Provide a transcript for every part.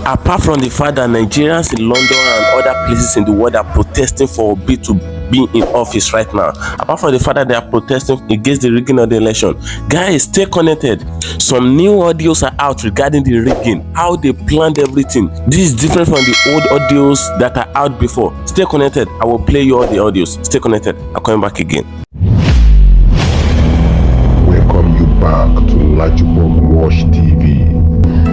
Apart from the fact that Nigerians in London and other places in the world are protesting for Obi to be in office right now, apart from the fact that they are protesting against the rigging of the election, guys, stay connected. Some new audios are out regarding the rigging, how they planned everything. This is different from the old audios that are out before. Stay connected. I will play you all the audios. Stay connected. I'm coming back again. Welcome you back to LAJUPOG Watch TV.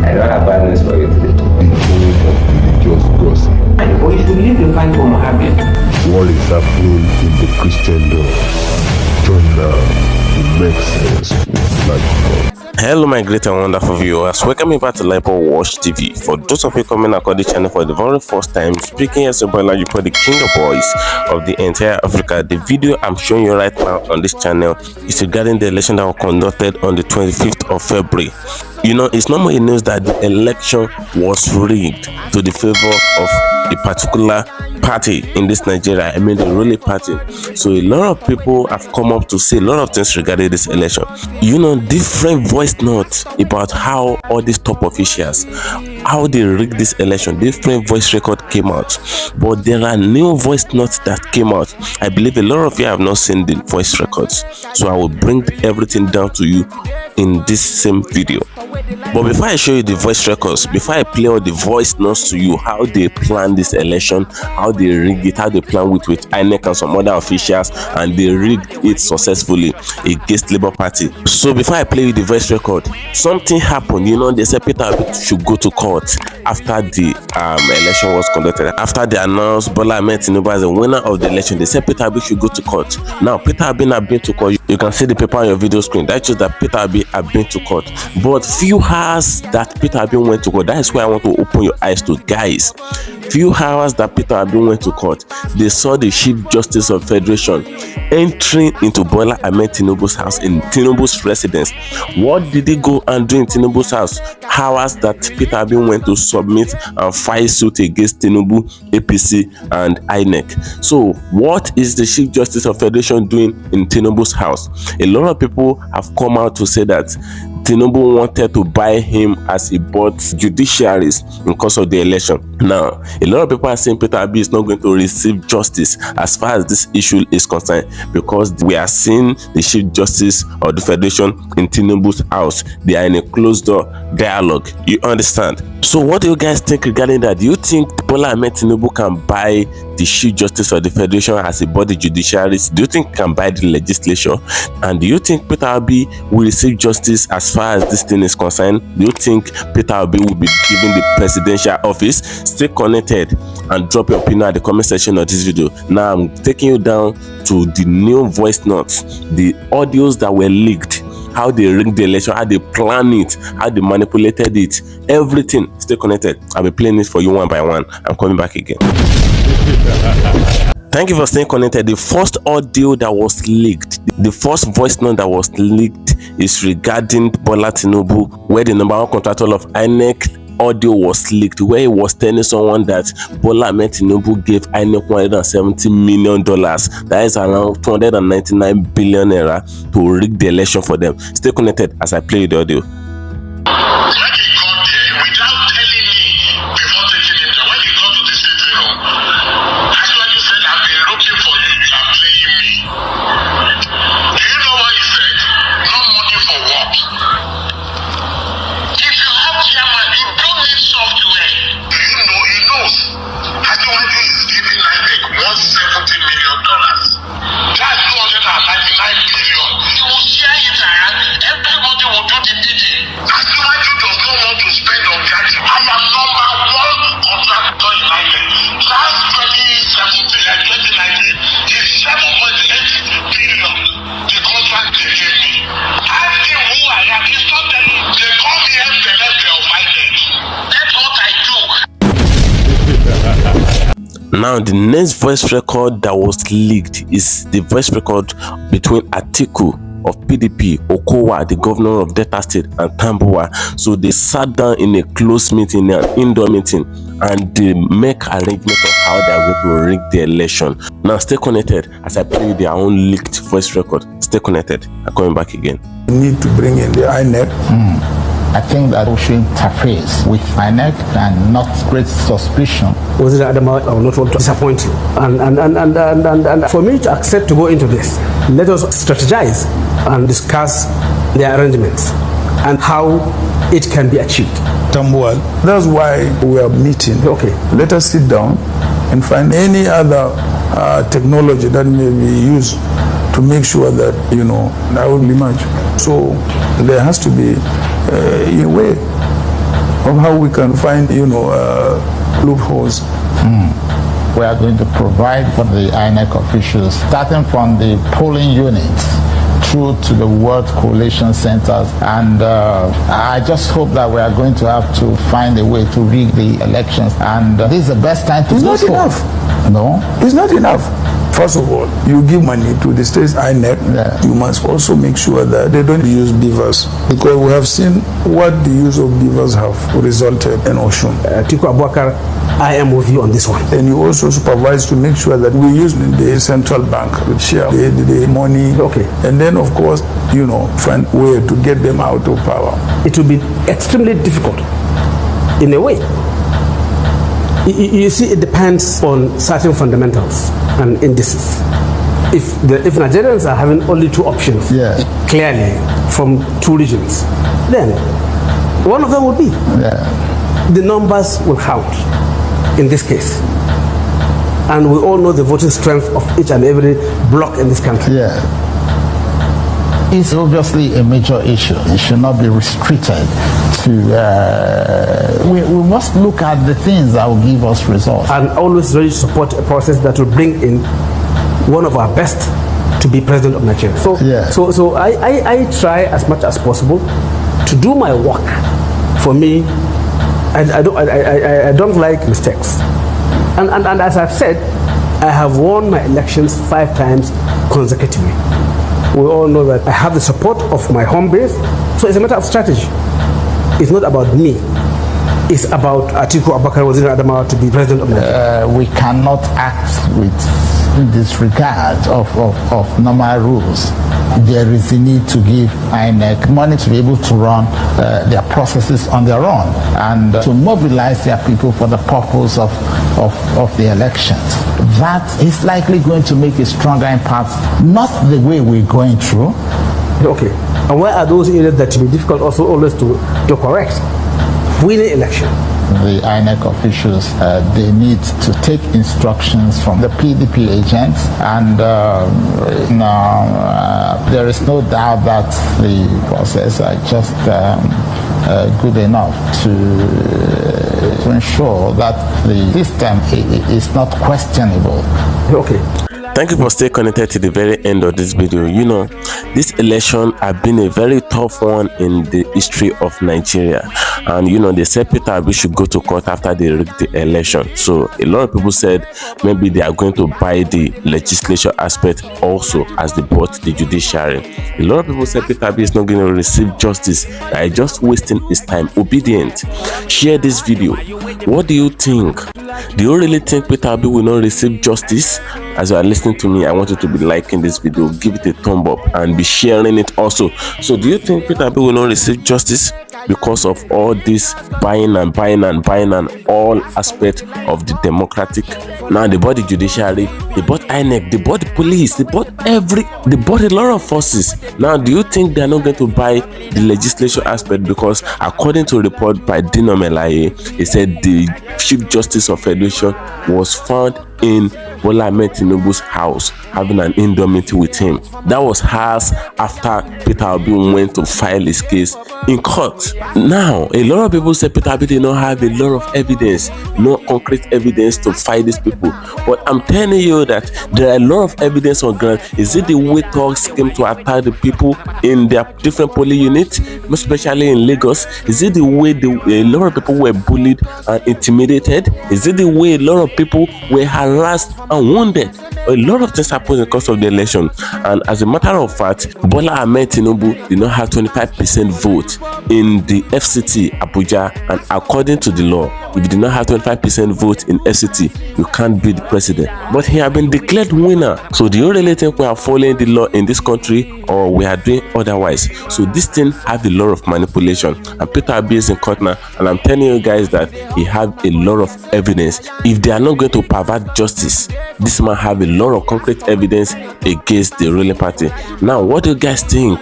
I don't have bad news for you today. The home of religious gossip. But you should leave the fight for Mohammed. What is happening in the Christendom? Join now to make sense with LAJUPOG. Hello my great and wonderful viewers, welcome me back to LAJUPOG Watch TV. For those of you coming across the channel for the very first time, speaking as about LAJUPOG, the king of boys of the entire Africa. The video I'm showing you right now on this channel is regarding the election that was conducted on the 25th of February. You know, it's normally news that the election was rigged to the favor of a particular party in this Nigeria. I mean the ruling party. So a lot of people have come up to say a lot of things regarding this election. You know, different voice notes about how all these top officials, how they rigged this election. Different voice record came out, but there are new voice notes that came out. I believe a lot of you have not seen the voice records, so I will bring everything down to you in this same video. But before I show you the voice records, before I play all the voice notes to you, how they plan this election, how they rigged it, how they plan with INEC and some other officials, and they rigged it successfully against Labour Party. So before I play you the voice record, something happened. You know, they said Peter Obi should go to court after the election was conducted. After they announced Bola Ahmed Tinubu as the winner of the election, they said Peter Obi should go to court. Now Peter Obi has been to court. You can see the paper on your video screen. That shows that Peter Obi has been to court. But few hours that Peter Obi went to court, that is where I want to open your eyes to, guys. Few hours that Peter Obi went to court, they saw the Chief Justice of Federation entering into Bola Ahmed Tinubu's house, in Tinubu's residence. What did he go and do in Tinubu's house? Hours that Peter Obi went to submit and file suit against Tinubu, APC, and INEC. So what is the Chief Justice of Federation doing in Tinubu's house? A lot of people have come out to say that Tinubu wanted to buy him as he bought judiciaries in course of the election. Now, a lot of people are saying Peter Obi is not going to receive justice as far as this issue is concerned, because we are seeing the Chief Justice of the Federation in Tinubu's house. They are in a closed door dialogue. You understand? So what do you guys think regarding that? Do you think Bola Ahmed Tinubu can buy the Chief Justice of the Federation as he bought the judiciaries? Do you think he can buy the legislature? And do you think Peter Obi will receive justice as far as this thing is concerned? Do you think Peter Obi will be given the presidential office? Stay connected and drop your opinion at the comment section of this video. Now I'm taking you down to the new voice notes, the audios that were leaked, how they rigged the election, how they planned it, how they manipulated it, everything. Stay connected. I'll be playing it for you one by one. I'm coming back again. Thank you for staying connected. The first audio that was leaked, the first voice note that was leaked is regarding Bola Tinubu, where the number one contractor of INEC audio was leaked, where he was telling someone that Bola Ahmed Tinubu gave INEC $170 million, that is around 299 billion naira, to rig the election for them. Stay connected as I play the audio. Now, the next voice record that was leaked is the voice record between Atiku of PDP, OKOWA, the governor of Delta State, and Tambuwa. So they sat down in a closed meeting, an indoor meeting, and they make arrangement of how they are going to rig the election. Now stay connected as I play their own leaked voice record. Stay connected. I'm coming back again. We need to bring in the INEC. I think that we should interface with INEC and not create suspicion. Was it Adama? I will not want to disappoint you. And for me to accept to go into this, let us strategize and discuss the arrangements and how it can be achieved. Tambuwal. That's why we are meeting. Okay. Let us sit down and find any other technology that may be used to make sure that, that will be much. So there has to be a way of how we can find, loopholes. We are going to provide for the INEC officials, starting from the polling units through to the World Coalition Centers. And I just hope that we are going to have to find a way to rig the elections. And this is the best time to do so. It's not enough. No? It's not enough. First of all, you give money to the state's INEC, you must also make sure that they don't use beavers, because we have seen what the use of beavers have resulted in Oshun. Atiku Abubakar, I am with you on this one. And you also supervise to make sure that we use the central bank, share the money. Okay. And then, of course, find a way to get them out of power. It will be extremely difficult in a way. You see, it depends on certain fundamentals and indices. If Nigerians are having only two options, clearly from two regions, then one of them will be. The numbers will count in this case. And we all know the voting strength of each and every bloc in this country. It's obviously a major issue. It should not be restricted to... we must look at the things that will give us results. And always ready to support a process that will bring in one of our best to be president of Nigeria. So I try as much as possible to do my work. For me, I don't like mistakes. And as I've said, I have won my elections 5 times consecutively. We all know that I have the support of my home base, so it's a matter of strategy. It's not about me. It's about Atiku Abubakar Waziri Adamawa to be president of Nigeria. We cannot act with disregard of normal rules. There is a need to give INEC money to be able to run their processes on their own and to mobilize their people for the purpose of the elections. That is likely going to make a stronger impact, not the way we're going through. Okay. And where are those areas that will be difficult also always to correct? Winning election. The INEC officials, they need to take instructions from the PDP agents, and there is no doubt that the process are just good enough to ensure that the system is not questionable. Okay. Thank you for staying connected to the very end of this video. This election has been a very tough one in the history of Nigeria. And they said Peter Obi should go to court after they rigged the election. So a lot of people said maybe they are going to buy the legislature aspect also as they bought the judiciary. A lot of people said Peter Obi is not going to receive justice. That is just wasting his time. Obedient. Share this video. What do you think? Do you really think Peter Obi will not receive justice? As you are listening to me, I want you to be liking this video, give it a thumb up, and be sharing it also. So do you think Peter Obi will not receive justice because of all this buying and all aspects of the democratic? Now they bought the judiciary, they bought INEC, they bought the police, they bought a lot of forces. Now do you think they are not going to buy the legislature aspect? Because according to a report by Dino Melaye, he said the Chief Justice of Federation was found in Bola Ahmed Tinubu's house having an indoor meeting with him. That was hours after Peter Obi went to file his case in court. Now, a lot of people say Peter Obi did not have a lot of evidence, no concrete evidence to fight these people. But I'm telling you know that there are a lot of evidence on ground. Is it the way thugs came to attack the people in their different polling units, especially in Lagos? Is it the way a lot of people were bullied and intimidated? Is it the way a lot of people were harassed and wounded? A lot of things happened in the course of the election, and as a matter of fact, Bola Ahmed Tinubu did not have 25% vote in the FCT Abuja, and according to the law, if you did not have 25% vote in FCT, you can't be the president. But he had been declared winner. So do you really think we are following the law in this country, or we are doing otherwise? So this thing have a lot of manipulation, and Peter Obi is in court now, and I'm telling you guys that he have a lot of evidence. If they are not going to pervert justice, this man have a lot of concrete evidence against the ruling party. Now, what do you guys think?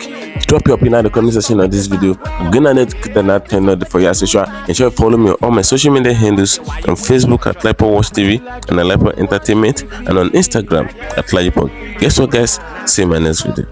Drop your opinion in the comment section of this video. I'm gonna need to click the notification for your social. Ensure you follow me on all my social media handles on Facebook at LAJUPOG TV and on LAJUPOG Entertainment, and on Instagram at LAJUPOG. Guess what, guys? See you in my next video.